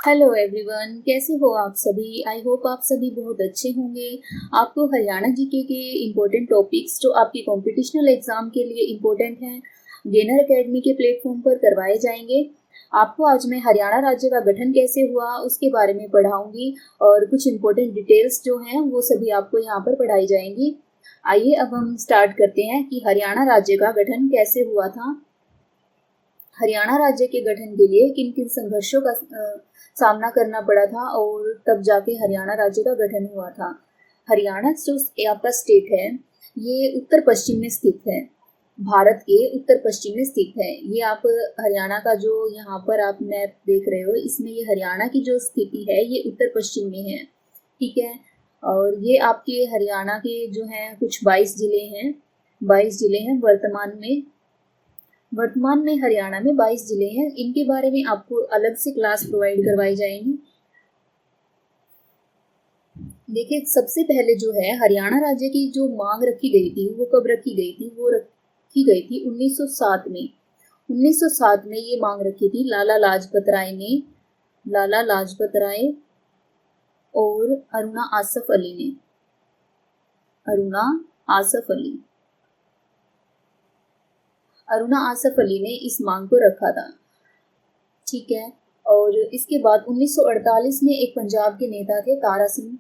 Hello everyone, कैसे हो आप सभी। आई होप आप सभी बहुत अच्छे होंगे। आपको हरियाणा जीके के इम्पोर्टेंट टॉपिक्स जो आपके कॉम्पिटिशनल एग्जाम के लिए इम्पोर्टेंट हैं गेनर एकेडमी के प्लेटफॉर्म पर करवाए जाएंगे। आपको आज मैं हरियाणा राज्य का गठन कैसे हुआ उसके बारे में पढ़ाऊंगी और कुछ इम्पोर्टेंट डिटेल्स जो हैं वो सभी आपको यहाँ पर पढ़ाई जाएंगी। आइए अब हम स्टार्ट करते हैं कि हरियाणा राज्य का गठन कैसे हुआ था। हरियाणा राज्य के गठन के लिए किन किन संघर्षों का सामना करना पड़ा था और तब जाके हरियाणा राज्य का गठन हुआ था। हरियाणा जो आपका स्टेट है ये उत्तर पश्चिम में स्थित है, भारत के उत्तर पश्चिम में स्थित है। ये आप हरियाणा का जो यहाँ पर आप मैप देख रहे हो इसमें ये हरियाणा की जो स्थिति है ये उत्तर पश्चिम में है, ठीक है। और ये आपके हरियाणा के जो हैं कुछ 22 जिले हैं। 22 जिले हैं वर्तमान में हरियाणा में 22 जिले हैं। इनके बारे में आपको अलग से क्लास प्रोवाइड करवाई जाएंगी। देखिए, सबसे पहले जो है हरियाणा राज्य की जो मांग रखी गई थी वो कब रखी गई थी, वो रखी गई थी 1907 में। 1907 में ये मांग रखी थी लाला लाजपत राय ने, लाला लाजपत राय और अरुणा आसफ अली ने, अरुणा आसफ अली ने इस मांग को रखा था, ठीक है। और इसके बाद 1948 में एक पंजाब के नेता थे तारा सिंह।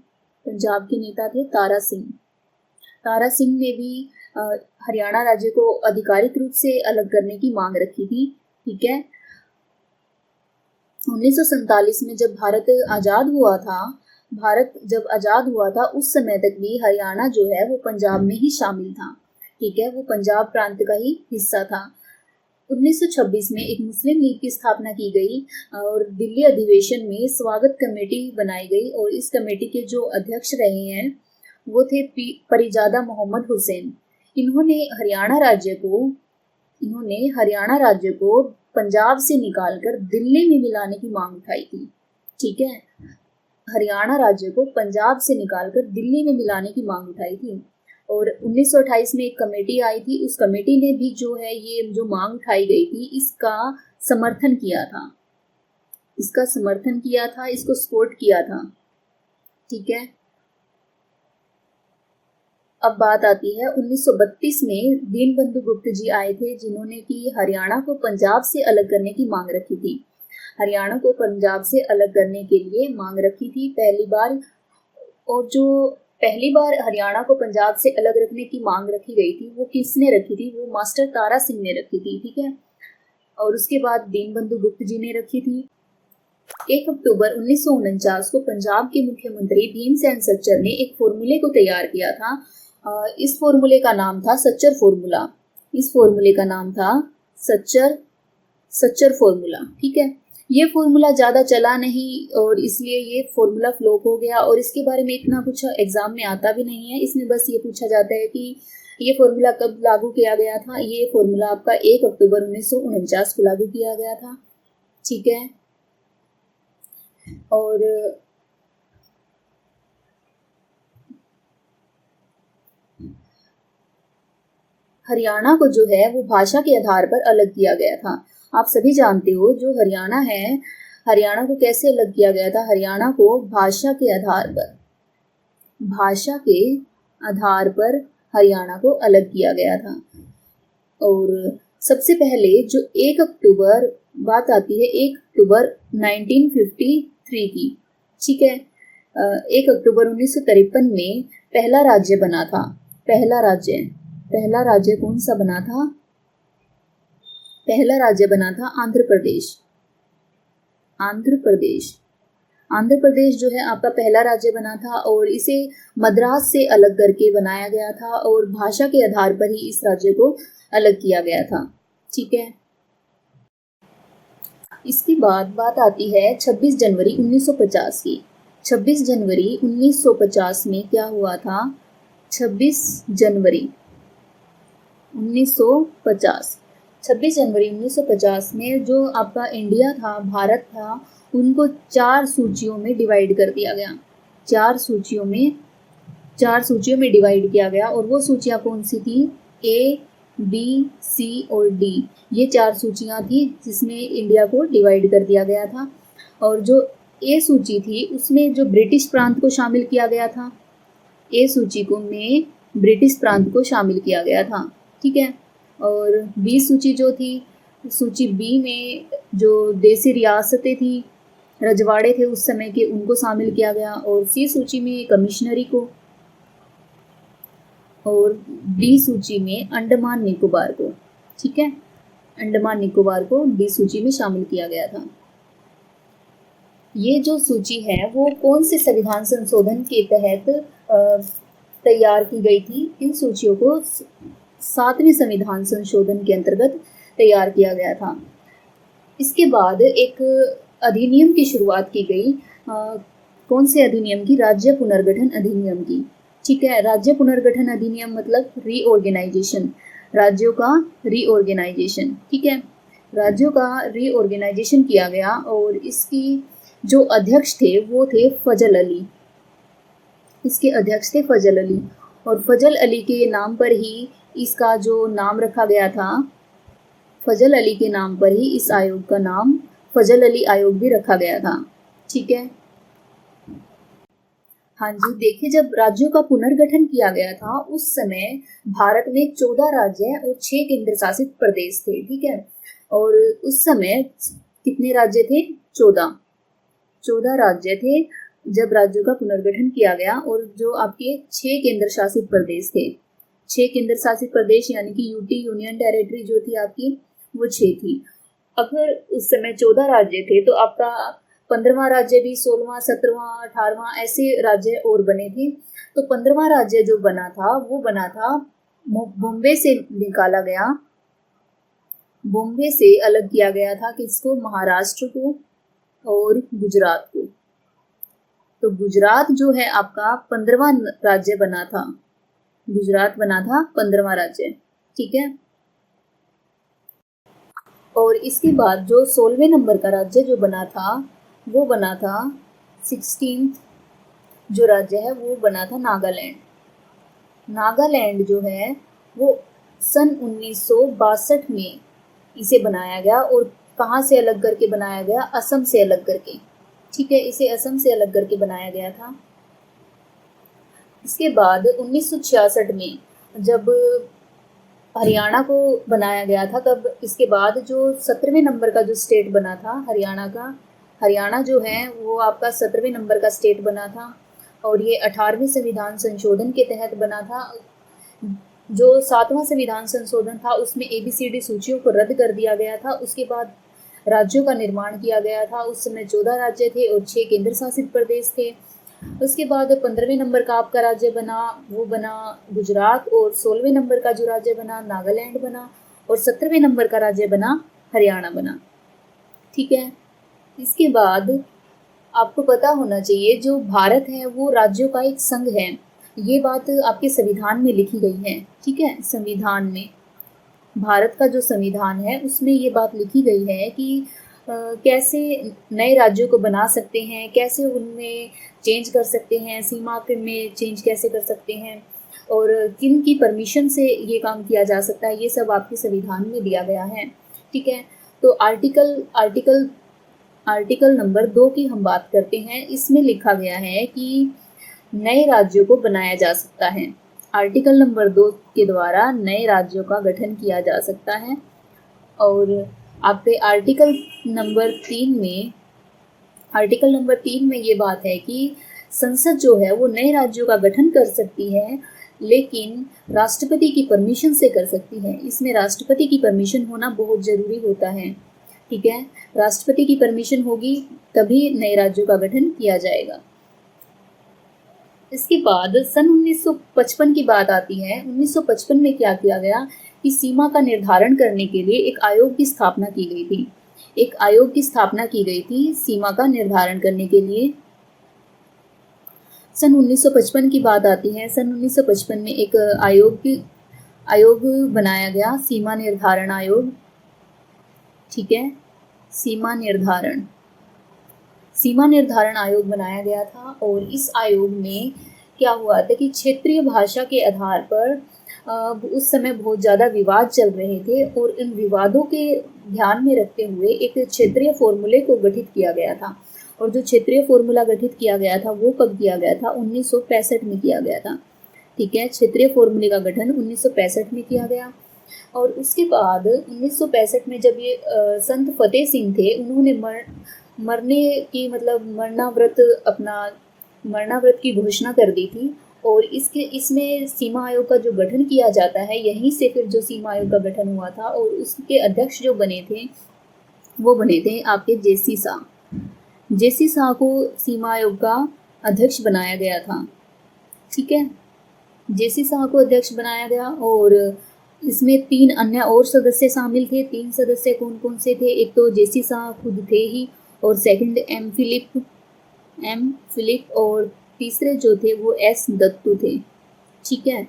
तारा सिंह ने भी हरियाणा राज्य को आधिकारिक रूप से अलग करने की मांग रखी थी, ठीक है। 1947 में जब भारत जब आजाद हुआ था उस समय तक भी हरियाणा जो है वो पंजाब में ही शामिल था, ठीक है। वो पंजाब प्रांत का ही हिस्सा था। 1926 में एक मुस्लिम लीग की स्थापना की गई और दिल्ली अधिवेशन में स्वागत कमेटी बनाई गई और इस कमेटी के जो अध्यक्ष रहे हैं वो थे परिजादा मोहम्मद हुसैन। इन्होंने हरियाणा राज्य को पंजाब से निकालकर दिल्ली में मिलाने की मांग उठाई थी, ठीक है। हरियाणा राज्य को पंजाब से निकालकर दिल्ली में मिलाने की मांग उठाई थी और 1928 में एक कमेटी आई थी। उस कमेटी ने भी जो है ये जो मांग उठाई गई थी इसका समर्थन किया था, इसको सपोर्ट किया था, ठीक है। अब बात आती है 1932 में दीनबंधु गुप्त जी आए थे जिन्होंने कि हरियाणा को पंजाब से अलग करने की मांग रखी थी। हरियाणा को पंजाब से अलग करने के लिए मांग रखी थी पहली बार। और जो पहली बार हरियाणा को पंजाब से अलग रखने की मांग रखी गई थी वो किसने रखी थी, वो मास्टर तारा सिंह ने रखी थी, ठीक है। और उसके बाद दीनबंधु गुप्त जी ने रखी थी। 1 अक्टूबर 1949 को पंजाब के मुख्यमंत्री भीमसेन सच्चर ने एक फॉर्मूले को तैयार किया था। इस फॉर्मूले का नाम था सच्चर फॉर्मूला, ठीक है। ये फॉर्मूला ज़्यादा चला नहीं और इसलिए ये फॉर्मूला फ्लॉप हो गया और इसके बारे में इतना कुछ एग्जाम में आता भी नहीं है। इसमें बस ये पूछा जाता है कि ये फॉर्मूला कब लागू किया गया था। ये फॉर्मूला आपका 1 अक्टूबर 1949 को लागू किया गया था, ठीक है। और हरियाणा को जो है वो भाषा के आधार पर अलग किया गया था। आप सभी जानते हो जो हरियाणा है, हरियाणा को कैसे अलग किया गया था। हरियाणा को भाषा के आधार पर हरियाणा को अलग किया गया था। और सबसे पहले जो 1 अक्टूबर बात आती है 1 अक्टूबर 1953 की, ठीक है। 1 अक्टूबर 1953 में पहला राज्य बना था। पहला राज्य कौन सा बना था? पहला राज्य बना था आंध्र प्रदेश जो है आपका पहला राज्य बना था और इसे मद्रास से अलग करके बनाया गया था और भाषा के आधार पर ही इस राज्य को अलग किया गया था, ठीक है। इसके बाद बात आती है 26 जनवरी 1950 की। 26 जनवरी 1950 में क्या हुआ था? 26 जनवरी 1950 में जो आपका इंडिया था, भारत था, उनको 4 सूचियों में डिवाइड कर दिया गया। 4 सूचियों में डिवाइड किया गया और वो सूचियां कौन सी थी? A, B, C और D, ये 4 सूचियां थी जिसमें इंडिया को डिवाइड कर दिया गया था। और जो ए सूची थी उसमें जो ब्रिटिश प्रांत को शामिल किया गया था, ए सूची को में ब्रिटिश प्रांत को शामिल किया गया था, ठीक है। और बी सूची जो थी, सूची बी में जो देसी रियासतें थी, रजवाड़े थे उस समय के, उनको शामिल किया गया। और सी सूची में कमिश्नरी को, और डी सूची में अंडमान निकोबार को, ठीक है। अंडमान निकोबार को डी सूची में शामिल किया गया था। ये जो सूची है वो कौन से संविधान संशोधन के तहत तैयार की गई थी? इन सूचियों को 7वें संविधान संशोधन के अंतर्गत तैयार किया गया था। इसके बाद एक अधिनियम की शुरुआत की गई, कौन से अधिनियम की? राज्य पुनर्गठन अधिनियम की, ठीक है। राज्य पुनर्गठन अधिनियम मतलब रीऑर्गेनाइजेशन, राज्यों का रीऑर्गेनाइजेशन, ठीक है। राज्यों का रीऑर्गेनाइजेशन किया गया और इसकी जो अध्यक्ष थे वो थे फजल अली, इसके अध्यक्ष थे फजल अली। और फजल अली के नाम पर ही इसका जो नाम रखा गया था, फजल अली के नाम पर ही इस आयोग का नाम फजल अली आयोग भी रखा गया था, ठीक है। हाँ जी, देखिए जब राज्यों का पुनर्गठन किया गया था उस समय भारत में 14 राज्य और 6 केंद्र शासित प्रदेश थे, ठीक है। और उस समय कितने राज्य थे? 14 राज्य थे जब राज्यों का पुनर्गठन किया गया। और जो आपके 6 केंद्र शासित प्रदेश थे, 6 केंद्र शासित प्रदेश यानी कि यूटी, यूनियन टेरिटरी जो थी आपकी, वो 6 थी। अगर उस समय 14 राज्य थे तो आपका 15वां राज्य भी, 16वां, 17वां, 18वां ऐसे राज्य और बने थे। तो 15वां राज्य जो बना था वो बना था बॉम्बे से निकाला गया, बॉम्बे से अलग किया गया था किसको? महाराष्ट्र को और गुजरात को। तो गुजरात जो है आपका 15वां राज्य बना था, गुजरात बना था 15वां राज्य, ठीक है। और इसके बाद जो 16वें नंबर का राज्य जो बना था वो बना था 16th जो राज्य है वो बना था नागालैंड। नागालैंड जो है वो सन 1962 में इसे बनाया गया। और कहाँ से अलग करके बनाया गया? असम से अलग करके, ठीक है, इसे असम से अलग करके बनाया गया था। इसके बाद 1966 में जब हरियाणा को बनाया गया था, तब इसके बाद जो 17वें नंबर का जो स्टेट बना था हरियाणा का, हरियाणा जो है वो आपका 17वें नंबर का स्टेट बना था। और ये 18वें संविधान संशोधन के तहत बना था। जो 7वां संविधान संशोधन था उसमें ABCD सूचियों को रद्द कर दिया गया था। उसके बाद राज्यों का निर्माण किया गया था। उस समय 14 राज्य थे और 6 केंद्र शासित प्रदेश थे। उसके बाद 15वें नंबर का आपका राज्य बना, वो बना गुजरात। और 16वें नंबर का जो राज्य बना नागालैंड बना। और 17वें नंबर का राज्य बना हरियाणा बना, ठीक है। इसके बाद आपको पता होना चाहिए जो भारत है वो राज्यों का एक संघ है। ये बात आपके संविधान में लिखी गई है, ठीक है। संविधान में, भारत का जो संविधान है उसमें ये बात लिखी गई है कि कैसे नए राज्यों को बना सकते हैं, कैसे उनमें चेंज कर सकते हैं, सीमा में चेंज कैसे कर सकते हैं, और किन की परमिशन से ये काम किया जा सकता है, ये सब आपके संविधान में दिया गया है, ठीक है। तो आर्टिकल नंबर 2 की हम बात करते हैं। इसमें लिखा गया है कि नए राज्यों को बनाया जा सकता है। आर्टिकल नंबर 2 के द्वारा नए राज्यों का गठन किया जा सकता है। और आपके आर्टिकल नंबर 3 में ये बात है कि संसद जो है वो नए राज्यों का गठन कर सकती है, लेकिन राष्ट्रपति की परमिशन से कर सकती है। इसमें राष्ट्रपति की परमिशन होना बहुत ज़रूरी होता है, ठीक है। राष्ट्रपति की परमिशन होगी तभी नए राज्यों का गठन किया जाएगा। इसके बाद सन 1955 की बात आती है। 1955 में क्या किया गया कि सीमा का निर्धारण करने के लिए एक आयोग की स्थापना की गई थी। एक आयोग की स्थापना की गई थी सीमा का निर्धारण करने के लिए। सन 1955 की बात आती है। सन 1955 में एक आयोग बनाया गया, सीमा निर्धारण आयोग, ठीक है। सीमा निर्धारण आयोग बनाया गया था। और इस आयोग में क्या हुआ था कि क्षेत्रीय भाषा के आधार पर उस समय बहुत ज़्यादा विवाद चल रहे थे, और इन विवादों के ध्यान में रखते हुए एक क्षेत्रीय फॉर्मूले को गठित किया गया था। और जो क्षेत्रीय फॉर्मूला गठित किया गया था वो कब किया गया था? 1965 में किया गया था। ठीक है, क्षेत्रीय फॉर्मूले का गठन 1965 में किया गया। और उसके बाद 1965 में जब ये संत फतेह सिंह थे, उन्होंने मरने की मतलब मरणाव्रत की घोषणा कर दी थी। और इसमें सीमा आयोग का जो गठन किया जाता है, यहीं से फिर जो सीमा आयोग का गठन हुआ था और उसके अध्यक्ष जो बने थे वो बने थे आपके जेसी शाह। जेसी शाह को सीमा आयोग का अध्यक्ष बनाया गया था। ठीक है, जेसी शाह को अध्यक्ष बनाया गया और इसमें 3 अन्य और सदस्य शामिल थे। 3 सदस्य कौन कौन से थे? एक तो जेसी शाह खुद थे ही, और सेकंड एम फिलिप और तीसरे जो थे वो एस दत्तू थे। ठीक है,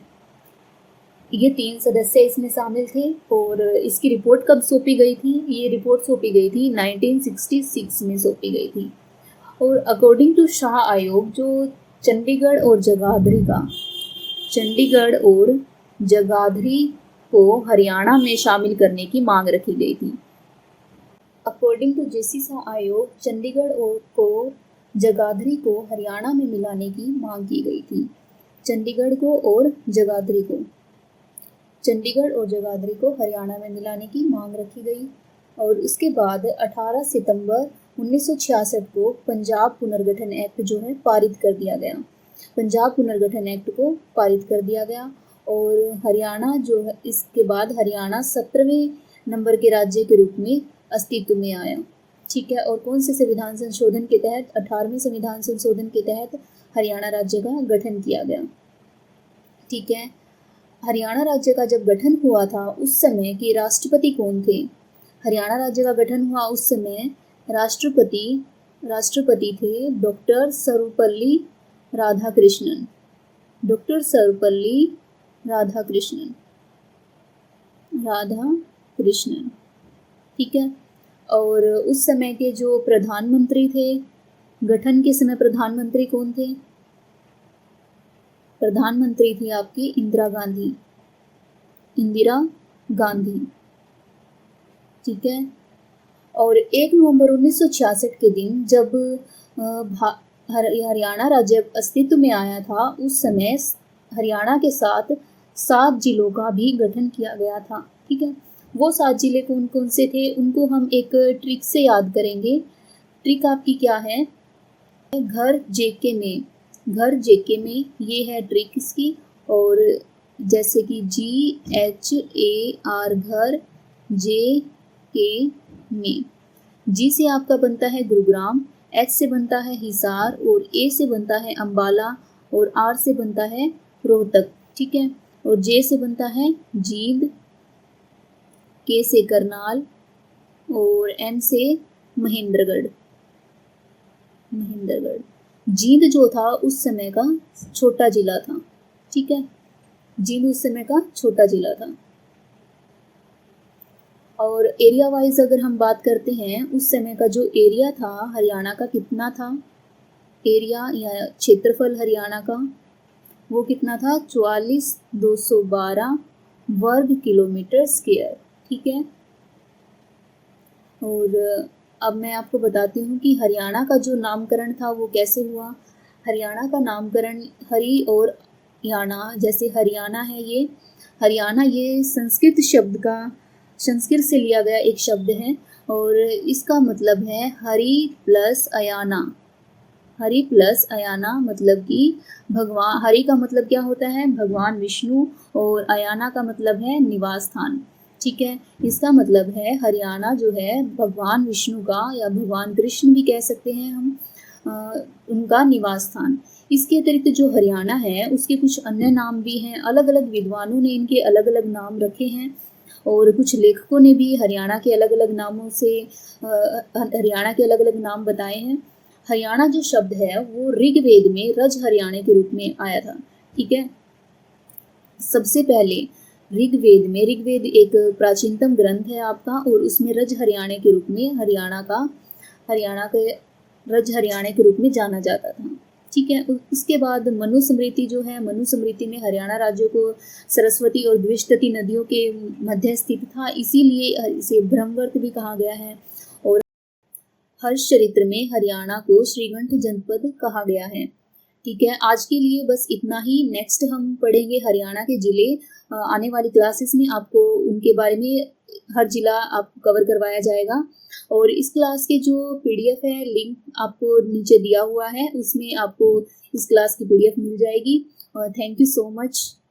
ये 3 सदस्य इसमें शामिल थे। और इसकी रिपोर्ट कब सौंपी गई थी? ये रिपोर्ट सौंपी गई थी 1966 में सौंपी गई थी। और अकॉर्डिंग टू शाह आयोग, जो चंडीगढ़ और जगाधरी को हरियाणा में शामिल करने की मांग रखी गई थी। अकॉर्डिंग टू जेसी शाह आयोग, चंडीगढ़ को जगाधरी को हरियाणा में मिलाने की मांग की गई थी। चंडीगढ़ और जगाधरी को हरियाणा में मिलाने की मांग रखी गई। और उसके बाद 18 सितंबर 1966 को पंजाब पुनर्गठन एक्ट जो है पारित कर दिया गया। पंजाब पुनर्गठन एक्ट को पारित कर दिया गया। और हरियाणा जो है, इसके बाद हरियाणा 17वें नंबर के राज्य के रूप में अस्तित्व में आया। ठीक है, और कौन से संविधान संशोधन के तहत? 18वें संविधान संशोधन के तहत हरियाणा राज्य का गठन किया गया। ठीक है, हरियाणा राज्य का जब गठन हुआ था उस समय के राष्ट्रपति कौन थे? हरियाणा राज्य का गठन हुआ उस समय राष्ट्रपति थे डॉक्टर सर्वपल्ली राधाकृष्णन। ठीक है, और उस समय के जो प्रधानमंत्री थे, गठन के समय प्रधानमंत्री कौन थे? प्रधानमंत्री थी आपकी इंदिरा गांधी। ठीक है, और 1 नवंबर 1966 के दिन जब हरियाणा राज्य अस्तित्व में आया था, उस समय हरियाणा के साथ 7 जिलों का भी गठन किया गया था। ठीक है, वो 7 जिले कौन कौन से थे उनको हम एक ट्रिक से याद करेंगे। ट्रिक आपकी क्या है? घर जेके में ये है ट्रिक इसकी। और जैसे कि GHAR घर, JK में। G से आपका बनता है गुरुग्राम, H से बनता है हिसार, और A से बनता है अंबाला, और R से बनता है रोहतक। ठीक है, और J से बनता है जींद, K से करनाल, और M से महेंद्रगढ़। जींद जो था उस समय का छोटा जिला था। ठीक है, जींद उस समय का छोटा जिला था। और एरिया वाइज अगर हम बात करते हैं, उस समय का जो एरिया था हरियाणा का कितना था? एरिया या क्षेत्रफल हरियाणा का वो कितना था? 44,212 वर्ग किलोमीटर स्क्वायर। ठीक है, और अब मैं आपको बताती हूँ कि हरियाणा का जो नामकरण था वो कैसे हुआ। हरियाणा का नामकरण हरि और याना, जैसे हरियाणा है ये, हरियाणा ये संस्कृत से लिया गया एक शब्द है, और इसका मतलब है हरि प्लस अयाना, मतलब कि भगवान। हरि का मतलब क्या होता है? भगवान विष्णु, और अयाना का मतलब है निवास स्थान। ठीक है, इसका मतलब है हरियाणा जो है भगवान विष्णु का, या भगवान कृष्ण भी कह सकते हैं हम, उनका निवास स्थान। इसके अतिरिक्त जो हरियाणा है उसके कुछ अन्य नाम भी हैं। अलग अलग विद्वानों ने इनके अलग अलग नाम रखे हैं, और कुछ लेखकों ने भी हरियाणा के अलग अलग नाम बताए हैं। हरियाणा जो शब्द है वो ऋग्वेद में रज हरियाणे के रूप में आया था। ठीक है, सबसे पहले ऋग्वेद एक प्राचीनतम ग्रंथ है आपका, और उसमें रज हरियाणे के रूप में हरियाणा के रज हरियाणे के रूप में जाना जाता था। ठीक है, उसके बाद मनुस्मृति जो है, मनुस्मृति में हरियाणा राज्य को सरस्वती और द्विशतती नदियों के मध्य स्थित था, इसीलिए इसे ब्रह्मवर्त भी कहा गया है। और हर्ष चरित्र में हरियाणा को श्रीगंठ जनपद कहा गया है। ठीक है, आज के लिए बस इतना ही। नेक्स्ट हम पढ़ेंगे हरियाणा के जिले। आने वाली क्लासेस में आपको उनके बारे में हर जिला आपको कवर करवाया जाएगा। और इस क्लास के जो पीडीएफ है, लिंक आपको नीचे दिया हुआ है, उसमें आपको इस क्लास की पीडीएफ मिल जाएगी। Thank you so much.